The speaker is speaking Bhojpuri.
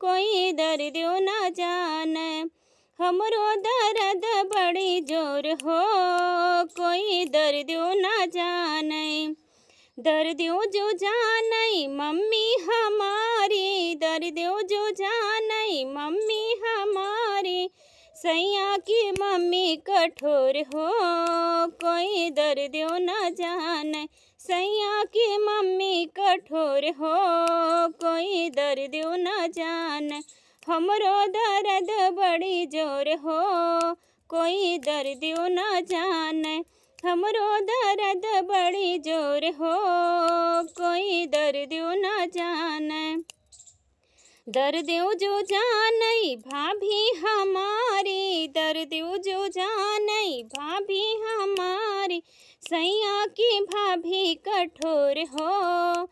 कोई दर्द न जाने। हमरो दर्द बड़ी जोर हो, कोई दर्द न जाने। दर्द जो जाने मम्मी हमारी, दर्द जो जाने मम्मी हमारी। सैया की मम्मी कठोर हो, कोई दर्द न जाने। सैया की मम्मी कठोर हो, कोई दर्द न जाने। हमरो दर्द बड़ी जोर हो, कोई दर्द न जाने। हमरो दर्द बड़ी जोर हो, कोई दर्द न जाने। दर्द जो जाने भाभी हमारी, दर्द जो जाने भाभी हमारी। सैया की भाभी कठोर हो,